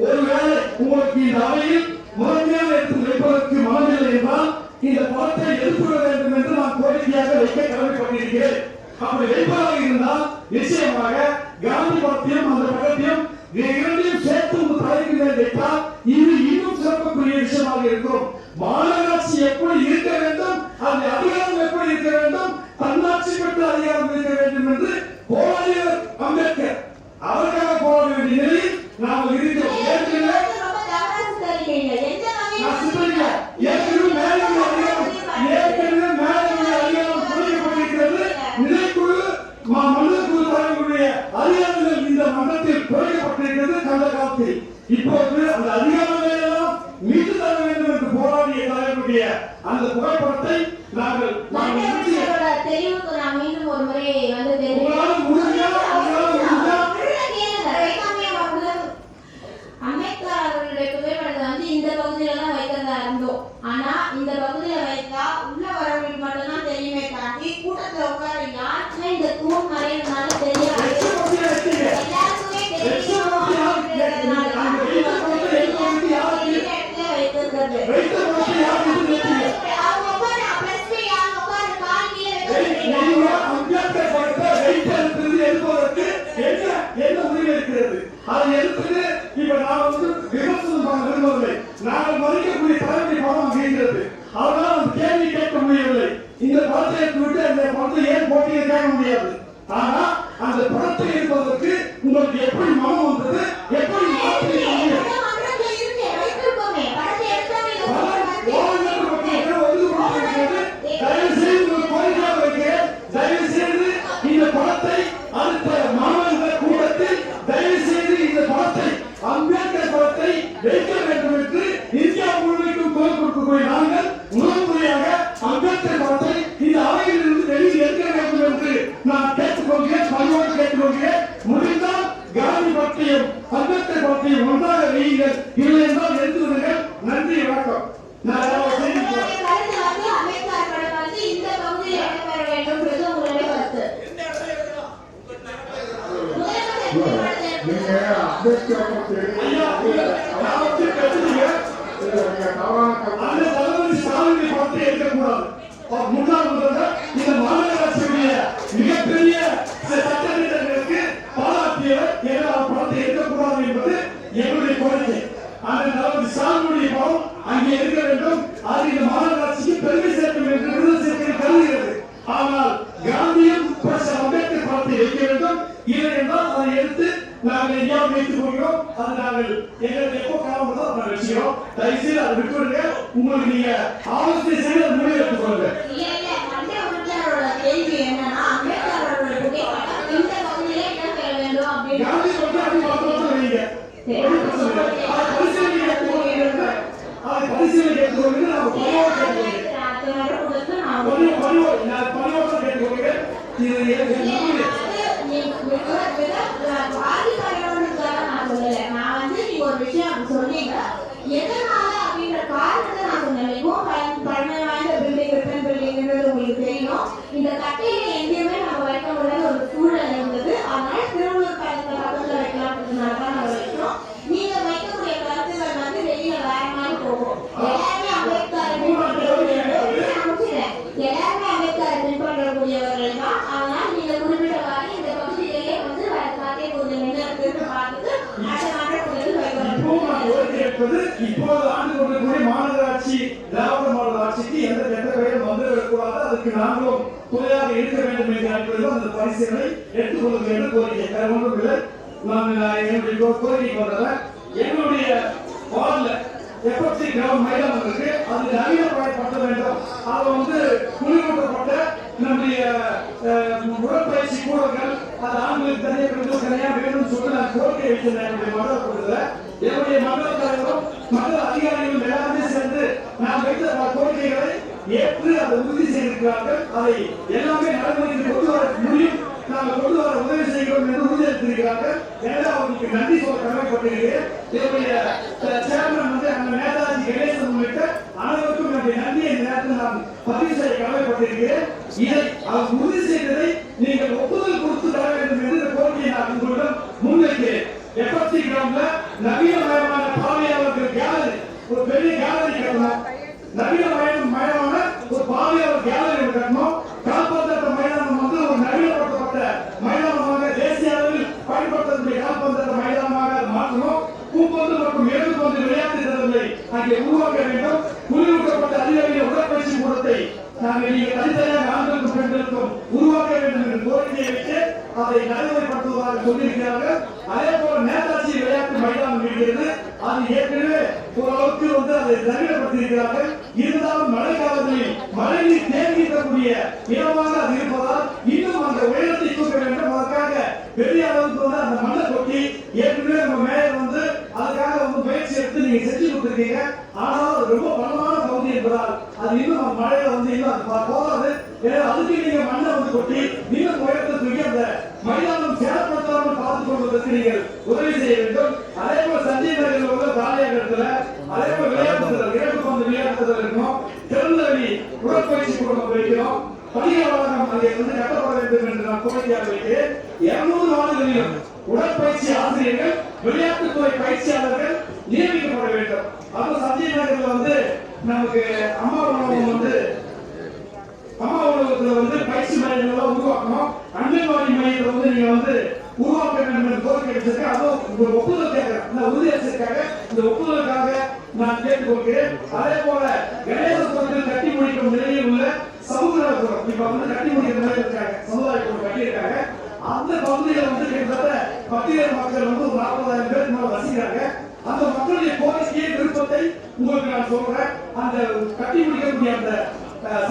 ஒருவேளை உங்களுக்கு இந்த அவையில் முழுமையாக எடுத்து வைப்பதற்கு மனதில்லை என்றால் இந்த படத்தை எடுத்துவிட வேண்டும் என்று நான் கோரிக்கையாக வைக்க கடமைப்பட்டிருக்கிறேன். அப்படி வைப்பதாக இருந்தால் நிச்சயமாக காந்தி படத்தையும் அந்த படத்தையும் இரண்டையும் சேர்த்து உங்கள் தலைக்கு மேல் வைத்தால் இது இன்னும் சிறப்புக்குரிய விஷயமாக இருக்கும். மாநகராட்சி எப்படி இருக்க வேண்டும், அந்த அதிகாரம் எப்படி இருக்க வேண்டும், தன்னாட்சி பெற்ற அதிகாரம் இருக்க வேண்டும் என்று போராடியவர் அம்பேத்கர். அவருக்காக போராட வேண்டிய நிலையில் நாம் இருக்கிறோம். நிலைக்குழு மனிதக்குழு தலைவர்களுடைய அதிகாரங்கள் இந்த மன்றத்தில் குறைக்கப்பட்டிருக்கிறது கடந்த காலத்தில். இப்போது அந்த அதிகாரங்களை எல்லாம் மீட்டு தர வேண்டும் என்று போராடிய தலைவருடைய அந்த புகைப்படத்தை நாங்கள் தெரிவுக்கு நான் மீண்டும் ஒரு முறை அம்பேத்கர் அவர்களுடைய புகைப்படத்தை இந்த பகுதியில தான் வைக்கிறதா இருந்தோம். ஆனா இந்த அதை எடுத்துட்டு இப்ப நான் வந்து விமர்சனம் பண்ண விரும்பவில்லை. நாங்கள் மதிக்கக்கூடிய தலைமை படம் அப்படிங்கிறது அவரால் அந்த கேள்வி கேட்க முடியவில்லை. இந்த படத்தை எடுத்துவிட்டு அந்த படத்தை ஏன் போட்டியை கேட்க முடியாது. ஆனா அந்த படத்தை எடுப்பதற்கு உங்களுக்கு எப்படி மனம் வந்தது, எப்படி மாற்றினீங்க? இந்த படத்தை அடுத்த மாணவர்கள் கூட்டத்தில் தயவு செய்து இந்த படத்தை அம்பேத்கர் படத்தை வைக்க வேண்டும் என்று இந்தியா முழுமைக்கும் குரல் கொடுக்கக்கூடிய நாங்கள் முதல் முறையாக அம்பேத்கர் படத்தை இந்த அவையில் இருந்து வெளியில் எடுக்க வேண்டும் என்று நான் கேட்டுக்கொள்கிறேன், பணியோடு கேட்டுக்கொள்கிறேன். முடிந்தால் காந்தி படத்தையும் அம்பேத்கர் படத்தையும் ஒன்றாக வையுங்கள், இல்லை என்றால் எடுத்துவிடுங்கள். நன்றி, வணக்கம். நான் நீங்க அம்பேத்கர் ஐயா, நான் வந்து பேசுறீங்க. அந்த தளபதி ஸ்டாலின் படத்தை எடுக்கக்கூடாது. முன்னாள் முதல்வர் இந்த மாநகராட்சியுடைய மிகப்பெரிய சட்டமன்றங்களுக்கு பாராட்டியவர் என படத்தை எடுக்கக்கூடாது என்பது எங்களுடைய கோரிக்கை. அந்த தளபதி ஸ்டாலினுடைய படம் அங்கே இருக்க வேண்டும். அது இந்த மாநகராட்சிக்கு பெருமை சேர்க்கும் என்று விருது சேர்க்க கருதுகிறது. ஆனால் காந்தியும் அம்பேத்கர் படத்தை வைக்க வேண்டும். இல்லை என்றால் அதை எடுத்து நாங்கள் எங்கேயாவது வைத்துக் கொள்கிறோம். அது நாங்கள் எங்களுக்கு எப்போ காலம் நாங்கள் வச்சுக்கிறோம். தயவுசெய்து அதை விட்டுவிடுங்க. உங்களுக்கு நீங்க ஆலோசனை செய்து அதை முடிவு எடுத்துக் கொள்ளுங்க. காந்தி பற்றி அது மாத்திரம் வைங்க. அதை பரிசீலனை கேட்டுக்கொள்ளுங்க. நான் பணியோடு கேட்டுக்கொள்கிறேன். ஒரு விஷயம் சொன்னீங்க, எதனால அப்படின்ற காரணத்தை நான் சொன்னேன். பழமை வாய்ந்த பில்டிங் ரிட்டன் பில்டிங்ன்றது உங்களுக்கு தெரியும். இந்த கட்டையில எங்கேயுமே நம்ம வைக்க முடியாத ஒரு சூழல் இருந்தது. அதனால திருவள்ளூர் பக்கத்துல வைக்கலாம் தான் நம்ம வைக்கிறோம். நீங்க வைக்கக்கூடிய கருத்துக்கள் வந்து வெளியில வேற மாதிரி போகும். எல்லாருமே அம்பேத்கரை பின்பற்றக்கூடியவர்கள் தான். அதனால நீங்க குறிப்பிட்ட மாதிரி இந்த பகுதியிலேயே வந்து வேற மாதிரி கொஞ்சம் நின்று பார்த்துட்டு இப்போது ஆண்டு கொண்டிருக்கிற மாநகராட்சி திராவிட மாடல் ஆட்சிக்கு எந்த கெட்ட பெயரும் வந்துவிடக்கூடாது. அதுக்கு நாங்களும் துணையாக இருக்க வேண்டும் என்ற அடிப்படையில் அந்த பரிசீலனை எடுத்துக்கொள்ள வேண்டும் கோரிக்கை. வேற ஒன்றும் இல்லை. நான் என்னுடைய கோரிக்கை வந்தேன். எங்களுடைய வார்டுல எஃப்எஃப்சி கிரவுண்ட் மைதானம் இருக்கு. அது நவீனப்படுத்த வேண்டும். அதை வந்து குளிரூட்டப்பட்ட நம்முடைய உடற்பயிற்சி கூடங்கள் அது ஆண்களுக்கு தனியாக பெண்களுக்கு தனியாக வேணும்னு சொல்லி நான் கோரிக்கை வைத்திருந்தேன். என்னுடைய மண்டல கூட்டத்தில் என்னுடைய மண்டல தலைவரும் மண்டல அதிகாரிகளும் எல்லாருமே சேர்ந்து நான் வைத்த கோரிக்கைகளை ஏற்று அதை உறுதி செய்திருக்கிறார்கள். அதை எல்லாமே நடைமுறைக்கு கொண்டு வர முடியும், நாங்கள் கொண்டு வர உதவி செய்கிறோம் என்று உறுதியளித்திருக்கிறார்கள். எனவே அவர்களுக்கு நன்றி சொல்ல கடமைப்பட்டிருக்கிறேன். என்னுடைய சேர்மன் வந்து அந்த நேதாஜி கணேசன் உள்ளிட்ட அனைவருக்கும் என்னுடைய நன்றியை இந்த நேரத்தில் நான் பதிவு செய்ய கடமைப்பட்டிருக்கிறேன். இதை அவர் உறுதி செய்ததை நீங்கள் ஒப்புதல் கொடுத்து தர வேண்டும் என்று இந்த கோரிக்கையை நான் உங்களிடம் முன்வைக்கிறேன். எஃப்எஃப்சி கிரவுண்ட்ல நவீனமயமான பார்வையாளர்கள் கேலரி, ஒரு பெரிய கேலரி கட்டணும். நவீனமயமான ஒரு பார்வையாளர் கேலரி கட்டணும். கால்பந்தாட்ட மைதானம் வந்து ஒரு நவீனப்படுத்தப்பட்ட மைதானமாக தேசிய அளவில் பயன்படுத்தக்கூடிய கால்பந்தாட்ட மைதானமாக மாற்றணும். பூப்பந்து மற்றும் எழுபது விளையாட்டு திறன்களை அங்கே உருவாக்க வேண்டும். குளிரூட்டப்பட்ட அதிகாரிகள் உடற்பயிற்சி கூடத்தை நாங்கள் நீங்கள் தனித்தனியாக ஆண்களுக்கும் பெண்களுக்கும் உருவாக்க வேண்டும் என்று கோரிக்கையை வைத்து அதை நடைமுறைப்படுத்துவதாக சொல்லியிருக்கிறார்கள். அதே போல நேதாஜி விளையாட்டு மைதானம் இருக்கிறது. அது ஏற்கனவே ஓரளவுக்கு வந்து அதை நவீனப்படுத்தியிருக்கிறார்கள். இருந்தாலும் மழை காலங்களில் மழைநீர் தேங்கிக்கூடிய இடமாக அது இருப்பதால் இன்னும் அந்த உயரத்தை தூக்க வேண்டும். அதற்காக பெரிய அளவுக்கு வந்து அந்த மண்ணை கொட்டி ஏற்கனவே நம்ம மேயர் வந்து அதுக்காக வந்து முயற்சி எடுத்து நீங்க செஞ்சு கொடுத்துருக்கீங்க. ஆனால் அது ரொம்ப பலமான பகுதி என்பதால் அது இன்னும் மழையில வந்து இன்னும் போகாது. அதுக்கு நீங்க மண்ணை வந்து கொட்டி இன்னும் உயரத்தை தூக்கி அந்த மைதானம் சேதப்படுத்தாமல் பார்த்துக் கொள்வதற்கு நீங்கள் உதவி செய்ய வேண்டும். அதே போல சஞ்சய் நகரில் உள்ள தாலியாகத்துல அதே போல விளையாட்டு இறப்பு வந்து விளையாட்டுகள் இருக்கணும். திருநெல்வேலி உடற்பயிற்சி கூடம் வைக்கிறோம். பணியாளர்கள் அங்கே வந்து கட்டப்பட வேண்டும் என்று நான் கோரிக்கையாக வைக்கிறேன். 200 நாடுகளிலும் உடற்பயிற்சி ஆசிரியர்கள் விளையாட்டுத்துறை பயிற்சியாளர்கள் நியமிக்கப்பட வேண்டும். அப்ப சஞ்சய் நகர்ல வந்து நமக்கு அம்மா உணவகம் வந்து அம்மா உணவகத்துல வந்து பயிற்சி மையங்கள் உருவாக்கணும். அங்கன்வாடி மையத்தை வந்து நீங்க வந்து உருவாக்க வேண்டும் என்று கோரிக்கை வச்சிருக்கேன். அதுவும் உங்க ஒப்புதல் கேட்கிறேன். இந்த உறுதியளிச்சிருக்காங்க. இந்த ஒப்புதலுக்காக நான் கேட்டுக்கொள்கிறேன். அதே போல கணேச கோவில் கட்டி முடிக்கும் நிலையில் உள்ள சமுதாயபுரம் இப்ப வந்து கட்டி முடிக்கிற நிலையில் இருக்காங்க. சமுதாயபுரம் கட்டியிருக்காங்க. அந்த பகுதியில் வந்து கிட்டத்தட்ட பட்டியல் மக்கள் வந்து ஒரு 40,000 பேருக்கு மேல வசிக்கிறாங்க. அந்த மக்களுடைய கோரிக்கையை விருப்பத்தை உங்களுக்கு நான் சொல்றேன். அந்த கட்டி முடிக்கக்கூடிய அந்த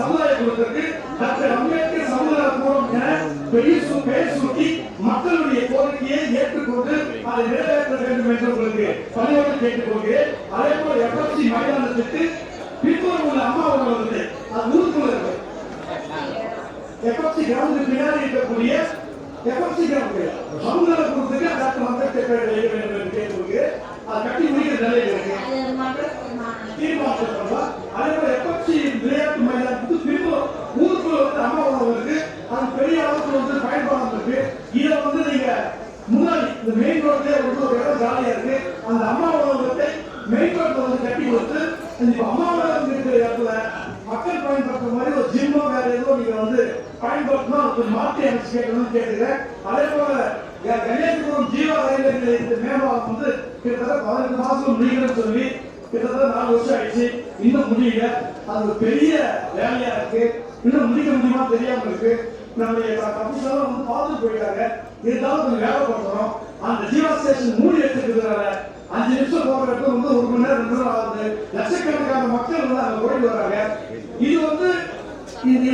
சமுதாயத்திற்கு டாக்டர் அம்பேத்கர் சமுதாயபுரம் என பெயர் சூட்டி மக்களுடைய கோரிக்கையை ஏற்றுக்கொண்டு அதை நிறைவேற்ற வேண்டும் என்று உங்களுக்கு பணியோடு கேட்டுக்கொள்கிறேன். அதே போல எஃப்எஃப்சி மைதானத்திற்கு பின்புறம் உள்ள அம்மா உணவகத்தை அது ஊருக்குள்ள இருக்கு. எஃப்எஃப்சி கிராமத்துக்கு பின்னாடி இருக்கக்கூடிய எஃப்எஃப்சி கிராமத்தில் சமுதாயபுரத்துக்கு டாக்டர் அம்பேத்கர் பெயர் வைக்க வேண்டும் என்று கேட்டுக்கொள்கிறேன். அது கட்டி முடிக்கிற நிலையில் இருக்கு. அதே போல எஃப்எஃப்சி விளையாட்டு மைதானத்துக்கு பின்புறம் ஊருக்குள்ள வந்து அம்மா உணவகம் இருக்கு. அது பெரிய அளவுக்கு வந்து பயன்பாடு இருக்கு. இதை வந்து நீங்க முன்னாடி இந்த மெயின் ரோட்லயே வந்து ஒரு இடம் ஜாலியா இருக்கு. அந்த அம்மா உணவகத்தை மெயின் ரோட்ல வந்து கட்டி கொடுத்து இப்ப அம்மா உணவகம் இருக்கிற இடத்துல மக்கள் பயன்படுற மாதிரி ஒரு ஜிம்மோ வேற ஏதோ நீங்க வந்து பயன்படுத்தினா அதுக்கு மாற்றி அமைச்சு கேட்கணும்னு கேட்டுக்கிறேன். அதே போல கணேசபுரம் ஜீவா ரயில் நிலையத்தின் மேம்பாலம் வந்து கிட்டத்தட்ட 15 மாசம் முடியுதுன்னு சொல்லி கிட்டத்தட்ட 4 வருஷம் ஆயிடுச்சு. இன்னும் முடியல. அது ஒரு பெரிய வேலையா இருக்கு. இன்னும் முடிக்க முடியுமா தெரியாம இருக்கு. நம்முடைய கமிஷனர் வந்து பார்த்துட்டு போயிட்டாங்க. இருந்தாலும் கொஞ்சம் வேலை பண்ணுறோம். அந்த ஜீவா ஸ்டேஷன் மூடி வச்சிருக்கிறதுனால 5 நிமிஷம் போற இடத்துல வந்து 1 மணி நேரம் 2 மணி நேரம் ஆகுது. லட்சக்கணக்கான மக்கள் வந்து அங்க போயிட்டு வராங்க. இது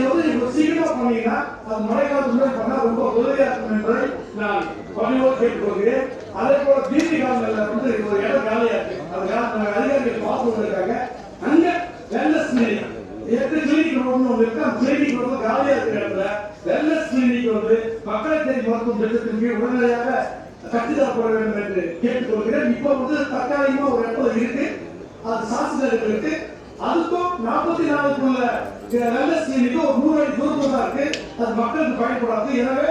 வந்து இப்போ சீக்கிரமா பண்ணீங்கன்னா அது மழை காலத்துல பண்ணா ரொம்ப உதவியா இருக்கும் என்பதை நான் பணியோடு கேட்டுக்கொள்கிறேன். அதே போல பிசி காலங்கள்ல வந்து ஒரு இடம் காலியா இருக்கு. அது அதிகாரிகள் பார்த்து வந்திருக்காங்க. அங்க வெல்னஸ் கிளினிக் 8 கிளினிக் ஒன்று இருக்கு. அந்த கிளினிக் வந்து காலியா இருக்கிற இடத்துல வெல்னஸ் கிளினிக் வந்து மக்களை தேடி மருத்துவம் திட்டத்தின் கீழ் உடனடியாக கட்டித்தரப்பட வேண்டும் என்று கேட்டுக்கொள்கிறேன். இப்போ வந்து தற்காலிகமா ஒரு இடத்துல இருக்கு. அது சாஸ்திரர்கள் இருக்கு. அதுக்கும் 44க்குள்ள வெல்னஸ் கிளினிக் ஒரு 100 அடி தூரத்துல தான் இருக்கு. அது மக்களுக்கு பயன்படாது. எனவே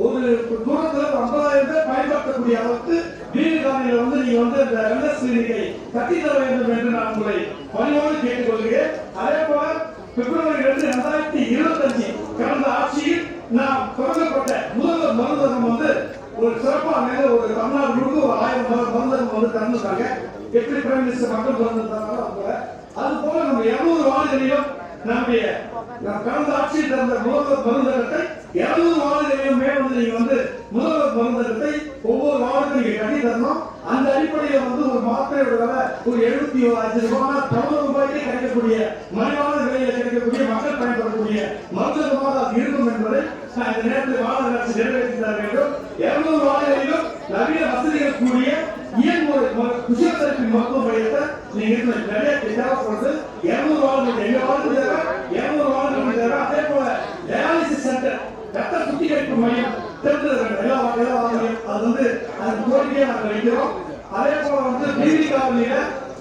ஒரு தூரத்துல 50,000 பேர் பயன்படுத்தக்கூடிய அளவுக்கு வீடு காலையில வந்து நீங்க வந்து இந்த வெல்னஸ் கிளினிக்கை கட்டித்தர வேண்டும் என்று நான் உங்களை பணியோடு கேட்டுக்கொள்கிறேன். அதே போல பிப்ரவரி 2, 2025 கடந்த ஆட்சியில் நாம் தொடங்கப்பட்ட முதல்வர் மருந்தகம் வந்து ஒரு சிறப்பான ஒரு தமிழ்நாடு முழுக்க ஒரு 1000 மருந்தகம் வந்து திறந்துட்டாங்க. எப்படி பிரைம் மினிஸ்டர் மக்கள் திறந்துட்டாங்க. அது போல நம்ம 200 வார்டுகளிலும் நம்முடைய கடந்த ஆட்சியில் திறந்த முதல்வர் மருந்தகத்தை 200 வார்டுகளிலும் வந்து நீங்க வந்து முதல்வர் மருந்தகத்தை ஒவ்வொரு வார்டுக்கும் நீங்க கட்டி தரணும். அந்த அடிப்படையில் வந்து ஒரு மாத்திரையோட விலை ஒரு 75 ரூபாய் 90 ரூபாய்க்கு கிடைக்கக்கூடிய மலிவான விலையில கிடைக்கக்கூடிய மக்கள் பயன்படக்கூடிய மருந்தகமாக அது இருக்கும் என்பதை நான் இந்த நேரத்தில் மாநகராட்சி நிறைவேற்றிட வேண்டும். 200 வார்டுகளிலும் நவீன வசதிகள் கூடிய இயன்முறை குஷியத்தரப்பு மருத்துவ மையத்தை நீங்க நிறைய தேவைப்படுது. 200 வார்டுகள் எங்க வார்டு தேவை, 200 வார்டுகள் தேவை. அதே போல டயாலிசிஸ் சென்டர் ரத்த சுத்திகரிப்பு மையம் திறந்து எல்லா வார்டுகளும் அது வந்து அது கோரிக்கையை நாங்கள் வைக்கிறோம். அதே போல வந்து டிவி காவலியில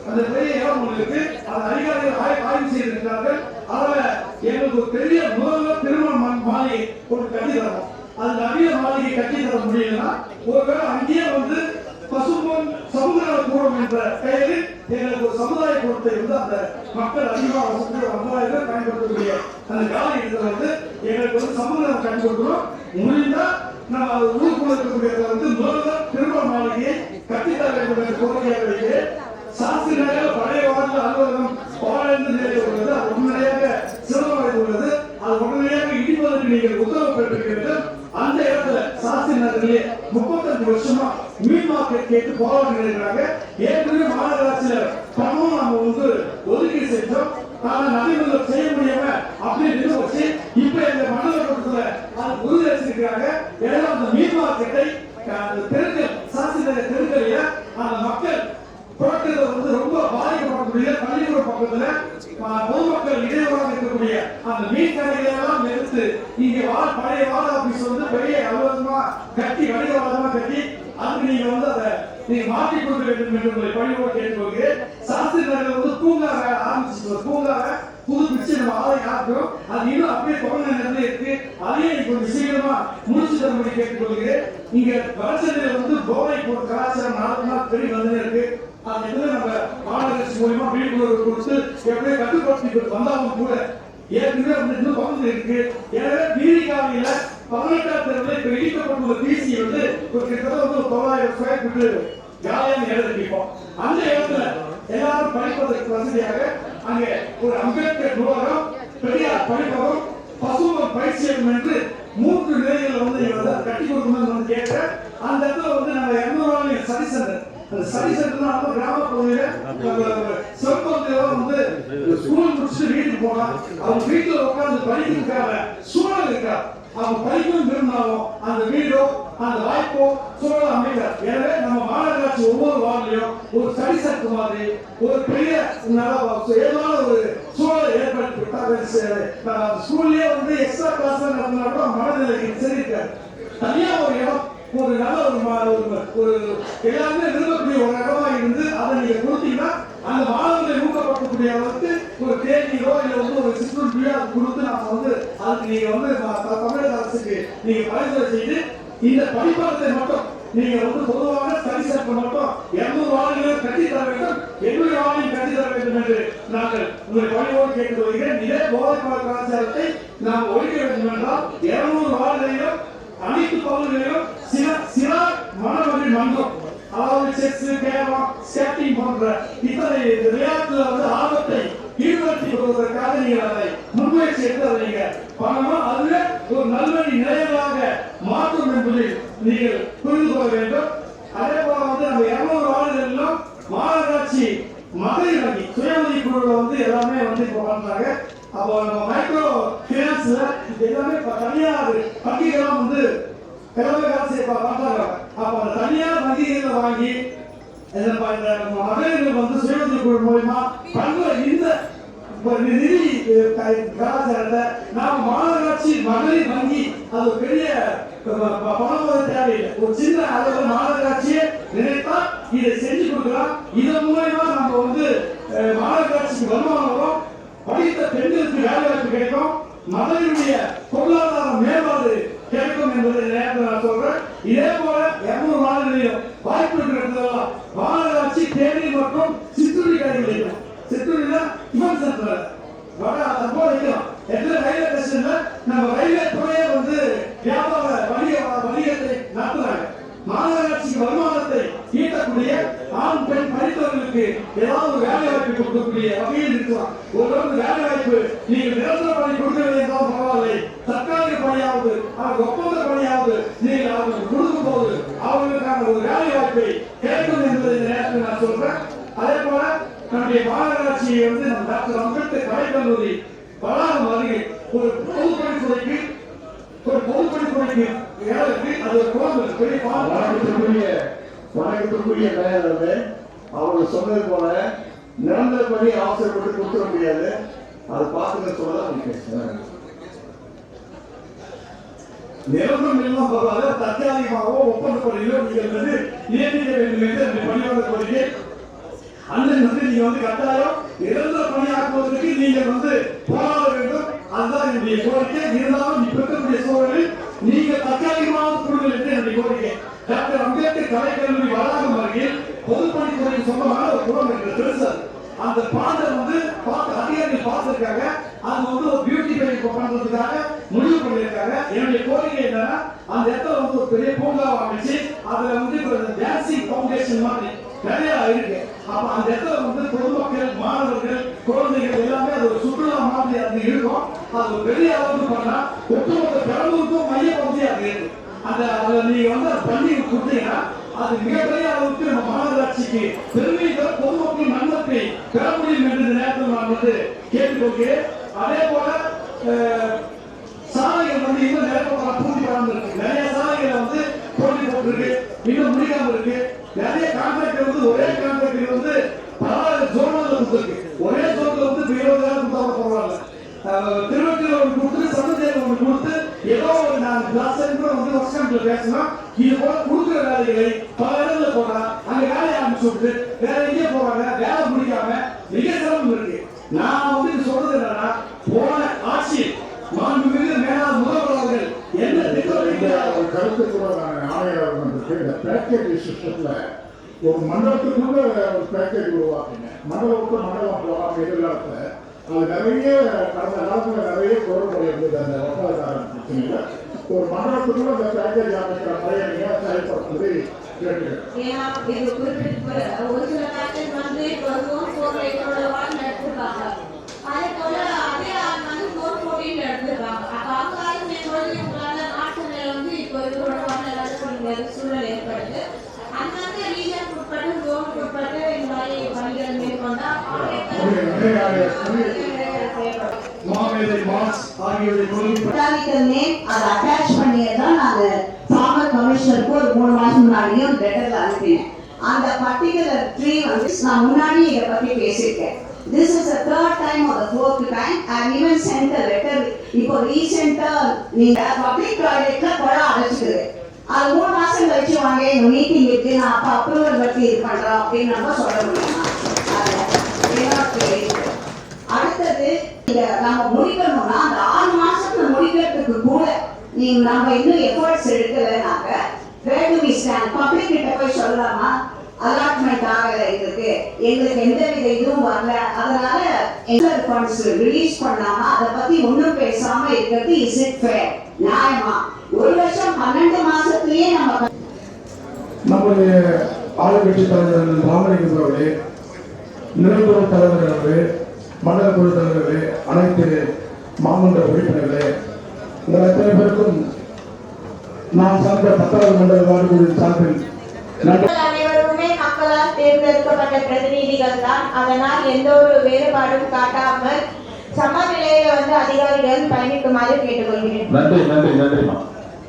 அந்த பெரிய இடம் உங்களுக்கு அது அதிகாரிகள் ஆய்வு செய்திருக்கிறார்கள். அதனால எங்களுக்கு ஒரு பெரிய முதல்வர் திருமண மாளிகை ஒரு கட்டி தரணும். அது நவீன மாளிகை கட்டி தர முடியலன்னா ஒருவேளை அங்கேயே வந்து பசும்பொன் சமுதாய கூடம் என்ற பெயரில் எங்களுக்கு ஒரு சமுதாய கூடத்தை வந்து அந்த மக்கள் அதிகமாக வசதிகள் பயன்படுத்தக்கூடிய அந்த கால இடத்துல வந்து எங்களுக்கு வந்து சமுதாயம் கட்டி கொடுக்கணும். முடிந்தா நம்ம ஊருக்குள்ள இருக்கக்கூடிய வந்து முதல்வர் திருமண மாளிகையை கட்டித்தர வேண்டும் என்ற கோரிக்கையாக வைக்கிறேன். சாஸ்திரி நகரில் பழைய வார்டு அலுவலகம் பாழடைந்த நிலையில் உள்ளது. அது உடனடியாக சிறப்பாக உள்ளது. அது உடனடியாக இடிப்பதற்கு நீங்கள் உத்தரவு பெற்றிருக்கிறது. அந்த இடத்துல சாஸ்திரி நகரிலே 35 வருஷமா மீன் மார்க்கெட் கேட்டு போராடி இருக்கிறாங்க. ஏற்கனவே மாநகராட்சியில பணமும் நம்ம வந்து ஒதுக்கீடு செஞ்சோம். ஆனா நடைமுறை செய்ய முடியாம அப்படியே நின்று வச்சு இப்ப இந்த மண்டலத்துல அது உறுதி அளிச்சிருக்கிறாங்க. ஏன்னா அந்த மீன் மார்க்கெட்டை தெருக்கள் சாஸ்திரி நகர் தெருக்களில அந்த மக்கள் புறத்தில் வந்து ரொம்ப பாதிக்கப்படக்கூடிய பள்ளிக்கூட பக்கத்துல பொதுமக்கள் இடையூறாக இருக்கக்கூடிய அந்த மீன் கடைகளை எல்லாம் நிறுத்து இங்க பழைய வார்டு ஆபீஸ் வந்து பெரிய அலுவலகமா கட்டி வணிகவாதமா கட்டி அதுக்கு நீங்க வந்து அதை நீங்க மாற்றி கொடுக்க வேண்டும் என்று உங்களை பணியோடு கேட்டுக்கொள்கிறேன். சாஸ்திரி நகரில் வந்து பூங்காவை ஆரம்பிச்சு பூங்காவை புதுப்பிச்சு நம்ம ஆலை ஆக்குறோம். அது இன்னும் அப்படியே தொடர்ந்து நிலையில இருக்கு. அதையே கொஞ்சம் சீக்கிரமா முடிச்சு தரும்படி கேட்டுக்கொள்கிறேன். இங்க வளர்ச்சியில வந்து போதை போட்டு கலாச்சாரம் 4 நாள் பெரிய வந்து இருக்கு. அது எதுவும் நம்ம மாநகராட்சி மூலமா விழிப்புணர்வு கொடுத்து எப்படியே கட்டுப்படுத்தி வந்தாலும் கூட ஏற்கனவே வந்து இன்னும் பகுதி இருக்கு. எனவே வீதிகாவியில 18ஆம் தேர்தலில் இப்ப இடிக்கப்பட்டுள்ள பிசி வந்து ஒரு கிட்டத்தட்ட வந்து 900 ஸ்கொயர் ஃபீட் காலியான இடம் இருக்கும். அந்த இடத்துல எல்லாரும் படிப்பதற்கு வசதியாக அங்கே ஒரு அம்பேத்கர் நூலகம், பெரியார் படிப்பகம், பசுமன் பயிற்சியம் என்று 3 நிலைகளை வந்து கட்டி கொடுக்கணும்னு கேட்க அந்த இடத்துல வந்து நம்ம 200 ஸ்டடி சென்டர், அந்த ஸ்டடி சென்டர்னா நம்ம கிராம பகுதியில சொற்பொழில வந்து ஸ்கூல் முடிச்சுட்டு வீட்டுக்கு போனா அவங்க வீட்டுல உட்கார்ந்து படிக்கிறதுக்காக சூழல் இருக்கா. அவங்க படிக்கணும் விரும்பினாலும் அந்த வீடோ அந்த வாய்ப்போ சூழல் அமைக்கிறார். எனவே நம்ம மாநகராட்சி ஒவ்வொரு வார்டிலையும் ஒரு ஸ்டடி சென்டர் மாதிரி ஒரு பெரிய ஏதான ஒரு சூழலை ஏற்படுத்தி விட்டாங்க. ஸ்கூல்லயே வந்து எக்ஸ்ட்ரா கிளாஸ் நடத்தினா கூட மனநிலைக்கு சரி இருக்காது. தனியா ஒரு இடம், ஒரு நல்ல ஒரு எல்லாருமே விரும்பக்கூடிய ஒரு இடமா இருந்து அதை நீங்க கொடுத்தீங்கன்னா அந்த மாணவர்களை ஊக்கப்படுத்தக்கூடிய அளவுக்கு ஒரு தேர்தலோ இல்ல வந்து ஒரு சிற்றுண்டியோ அது கொடுத்து நாம வந்து அதுக்கு நீங்க வந்து தமிழக அரசுக்கு நீங்க பரிந்துரை செய்து இந்த படிப்பாளத்தை மட்டும் நீங்க வந்து பொதுவான ஸ்டடி சென்டர் மட்டும் 200 வார்டுகளில் கட்டித்தர வேண்டும், 800 வார்டில் கட்டித்தர வேண்டும் என்று நாங்கள் உங்களை பணியோடு கேட்டு வருகிறேன். இதே போதைப்பொருள் கலாச்சாரத்தை நாம் ஒழிக்க வேண்டும் என்றால் 200 வார்டுகளிலும் அனைத்து பகுதிகளிலும் சில மாணவர்கள் மன்றம், அதாவது செஸ், கேரம், ஸ்கேட்டிங் போன்ற இத்தனை விளையாட்டுல வந்து ஆபத்தை ஈடுபடுத்தி கொள்வதற்காக நீங்கள் அதை முன்முயற்சி எடுத்து அதை நீங்க பண்ணணும். அதுவே ஒரு நல்வழி நிலையங்களாக மாற்றும் என்பதை நீங்கள் புரிந்து கொள்ள வேண்டும். அதே போல வந்து நம்ம 200 வார்டுகளிலும் மாநகராட்சி மகளிர் வங்கி சுயமதி குழுவில் வந்து எல்லாமே வந்து இப்போ பண்றாங்க. அப்போ நம்ம மைக்ரோ பினான்ஸ்ல எல்லாமே தனியார் வங்கிகள்லாம் வந்து எல்லாமே வேலை செய்ய பண்றாங்க. அப்ப அந்த தனியார் வங்கிகளை வாங்கி மகளிர்கள் வந்து சுயமதி குழு மூலமா பண்ற இந்த நிதி கலாச்சாரத்தை நாம மாநகராட்சி மகளிர் வங்கி அது பெரிய பணம் தேவையில்லை. ஒரு சின்ன அளவு மாநகராட்சியை நினைத்தா இதை செஞ்சு கொடுக்கலாம். இதன் மூலமா நம்ம வந்து மாநகராட்சிக்கு வருமானம் வரும், படித்த பெண்களுக்கு வேலை வாய்ப்பு கிடைக்கும், மகளிருடைய பொருளாதார மேம்பாடு கிடைக்கும் என்பதை நேரத்தில் நான் சொல்றேன். இதே போல 200 வார்டுகளிலும் வாய்ப்பு இருக்கிறதெல்லாம் மாநகராட்சி தேநீர் மற்றும் சிற்றுண்டி கடைகள் வைக்கணும். சிற்றுண்டினா டிஃபன் சென்டர் வட அது போல வைக்கலாம். ரயில்வே ஸ்டேஷன்ல நம்ம ரயில்வே துறையே வந்து வியாபார வணிகத்தை நடத்துறாங்க. மாநகராட்சிக்கு வருமானத்தை ஈட்டக்கூடிய ஆண் பெண் படித்தவர்களுக்கு ஏதாவது ஒரு வேலை வாய்ப்பு கொடுக்கக்கூடிய வகையில் இருக்கலாம். ஒருவருக்கு வேலை வாய்ப்பு நீங்கள் நிரந்தர பணி கொடுக்கவில்லை என்றால் பரவாயில்லை, தற்காலிக பணியாவது அவருக்கு ஒப்பந்த பணியாவது நீங்கள் அவர்களுக்கு கொடுக்கும் போது அவர்களுக்கான ஒரு வேலை வாய்ப்பை கிடைக்கும் என்பதை நேரத்தில் நான் சொல்றேன். அதே போல நம்முடைய மாநகராட்சியை வந்து நம்ம டாக்டர் அம்பேத்கர் கலைக்கல்லூரி வளாகம் அருகே ஒரு பொதுப்பணித்துறைக்கு அது வணக்கத்துக்குரிய மேயர்களே, அவங்க சொன்னது போல நிரந்தர பணி அவசரப்பட்டு கொடுத்துட முடியாது. அதை பார்த்துக்க சொல்லதான் பேசுறேன். நிரந்தரம் எல்லாம் பரவாயில்ல, தற்காலிகமாகவோ ஒப்பந்த பணியிலோ நீங்கள் வந்து நியமிக்க வேண்டும் என்று பணியாளர் கோரிக்கை. அண்ணன் வந்து நீங்க வந்து கட்டாயம் நிரந்தர பணியாக்குவதற்கு நீங்கள் வந்து போராட வேண்டும். அதுதான் என்னுடைய கோரிக்கை. இருந்தாலும் இப்ப இருக்கக்கூடிய சூழலில் நீங்கள் தற்காலிகமாக கொடுங்கள் என்று என்னுடைய கோரிக்கை. டாக்டர் அம்பேத்கர் கலைக்கல்லூரி வளாகம் அருகில் பொதுப்பணித்துறைக்கு சொந்தமான ஒரு குளம் இருக்கிறது பெருசல். அந்த பாண்டை வந்து அதிகாரிகள் பார்த்திருக்காங்க. அது வந்து ஒரு பியூட்டிஃபை பண்றதுக்காக முடிவு பண்ணியிருக்காங்க. என்னுடைய கோரிக்கை என்னன்னா அந்த இடத்துல வந்து ஒரு பெரிய பூங்காவை அமைச்சு அதுல வந்து டான்சிங் பவுண்டேஷன் மாதிரி நிறைய இருக்கு. அப்ப அந்த இடத்துல வந்து பொதுமக்கள், மாணவர்கள், குழந்தைகள் எல்லாமே அது ஒரு சுற்றுலா மாதிரி அது இருக்கும். அது ஒரு பெரிய அளவுக்கு பண்ணா ஒட்டுமொத்த பெரம்பூருக்கும் மைய பகுதியா அது இருக்கு. அதை நீங்க வந்து பண்ணி கொடுத்தீங்கன்னா அது மிகப்பெரிய அளவுக்கு நம்ம மாநகராட்சிக்கு பெருமை தரும், பொதுமக்கள் நன்மத்தை பெற முடியும் என்ற நேரத்தில் நான் வந்து கேட்டுக்கொள்கிறேன். அதே போல சாலைகள் வந்து இன்னும் நிறைய பூர்த்தி பண்ணாம இருக்கு. நிறைய சாலைகளை வந்து போட்டி போட்டிருக்கு, இன்னும் முடிக்காம இருக்கு. நிறைய கான்ட்ராக்டர் வந்து ஒரே கான்ட்ராக்டர் வந்து பல ஜோன்ல கொடுத்துருக்கு. ஒரே ஜோன்ல வந்து 20,000 கொடுத்தா பரவாயில்ல. திருவள்ளூர் ஒன்று கொடுத்து, சமுதாயம் ஒன்று கொடுத்து, ஏதோ ஒரு நான் வந்து ஒர்க்ஷாப்ல பேசணும். இது போல கொடுக்குற வேலைகளை பல இடத்துல போனா அங்க வேலையை ஆரம்பிச்சு விட்டு வேற எங்கேயே போறாங்க, வேலை முடிக்காம மிக சிரமம் இருக்கு. நான் வந்து சொல்றது என்னன்னா, போன ஆட்சி மாண்புமிகு மேலாள் முதல்வர் அவர்கள் என்ன திட்டம் கருத்து கூட ஆணையாளர் இந்த பேக்கேஜ் சிஸ்டத்துல ஒரு மண்டலத்துக்குள்ள ஒரு பேக்கேஜ் உருவாக்குங்க. மண்டலம் விட்டு மண்டலம் போகாம எதிர்காலத்துல அது நிறைய கடந்த காலத்துல நிறைய குரல்முறை இருந்தது அந்த ஒப்பந்தக்காரன் பிரச்சனையில. ஒரு மண்டலத்துக்குள்ள இந்த பேக்கேஜ் அமைக்கிற முறையை நீங்க செயல்படுத்துவதை கேட்டுக்கிறேன். ஏன்னா இது குறிப்பிட்ட ஒரு சில பேக்கேஜ் வந்து இப்போ ஃபோன் 4 எடுத்துருக்காங்க. அதே போல அதே வந்து 414 எடுத்துருக்காங்க. அப்போ அவங்க ஆளுமையோடு இவங்களால நாட்டில் வந்து இப்போ இதோட சூழல் ஏற்படுது. அந்தந்த ரீஜன் உட்பட்டு ஜோன் உட்பட்டு இந்த மாதிரி பணிகள் மேற்கொண்டா மாமேதை மாஸ் ஆகியோரை பொட்டானிக்கல் நேம் அதை அட்டாச் பண்ணியதான் நாங்க ஃபார்மர் கமிஷனருக்கு ஒரு 3 மாசம் முன்னாடியும் லெட்டர்ல அனுப்பினேன். அந்த பர்டிகுலர் ட்ரீ வந்து நான் முன்னாடி இதை பத்தி பேசியிருக்கேன். This is the 3rd time or the 4th time. I have even sent a letter. இப்போ ரீசெண்டா நீங்க பப்ளிக் டாய்லெட்ல குழா அடைச்சிக்குது. அது 3 மாசம் கழிச்சு வாங்க எங்க மீட்டிங் இருக்கு நான் அப்ப அப்ரூவல் பத்தி இது பண்றோம் அப்படின்னு நம்ம சொல்ல முடியுமா? அடுத்தது நம்ம முடிக்கணும்னா அந்த 6 மாசத்துல முடிக்கிறதுக்கு கூட நீங்க நம்ம இன்னும் எஃபர்ட்ஸ் எடுக்கலைனாக்க where do we stand? Public கிட்ட போய் சொல்லலாமா? அலாட்மெண்ட் ஆகல இருக்கு, எங்களுக்கு எந்த வித இதுவும் வரல, அதனால எங்கள் ஃபண்ட்ஸ் ரிலீஸ் பண்ணாம அதை பத்தி ஒன்றும் பேசாம இருக்கிறது இஸ் இட் ஃபேர்? நியாயமா? 1 வருஷம் 12 மாசத்துலயே நம்முடைய ஆளுங்கட்சி தலைவர் ராமலிங்கம் அவர்களே, நிலைக்குழு தலைவர் அவர்களே, மண்டல குழு தலைவர்களே, அனைத்து மாமன்ற உறுப்பினர்களே, உங்கள் அத்தனை பேருக்கும் நான் சார்ந்த 10வது மண்டல வார்டு குழுவின் சார்பில் அனைவருமே மக்களால் தேர்ந்தெடுக்கப்பட்ட பிரதிநிதிகள் தான். அதனால் எந்த ஒரு வேறுபாடும் காட்டாமல் சமநிலையில வந்து அதிகாரிகள் பயணிக்குமாறு கேட்டுக்கொள்கிறேன். நன்றி நன்றி நன்றிமா.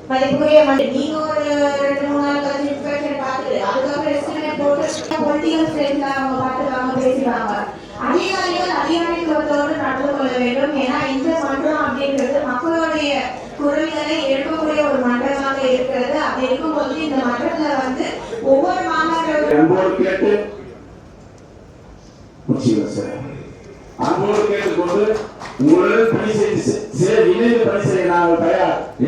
மதிப்புக்குரிய நீங்க ஒரு 2-3 நாள் கழிச்சு இன்ஸ்பெக்ஷன் பார்த்துட்டு அதுக்கப்புறம் எஸ்டிமேட் போட்டு பொலிட்டிக்கல் ஸ்டேட்ல அவங்க பார்த்துக்காம பேசுறாங்க. அதிகாரிகள் அதிகாரித்துவத்தோடு நடந்து கொள்ள வேண்டும். ஏன்னா இந்த மன்றம் அப்படின்றது மக்களுடைய குரல்களை எழுப்பக்கூடிய ஒரு மன்றமாக இருக்கிறது. அப்படி இருக்கும்போது இந்த மன்றத்துல வந்து ஒவ்வொரு மாநகர கேட்டு அன்போடு கேட்டுக்கொண்டு உங்களுடன் பணி செய்து இணைந்து பணி செய்ய நாங்கள் தயார்.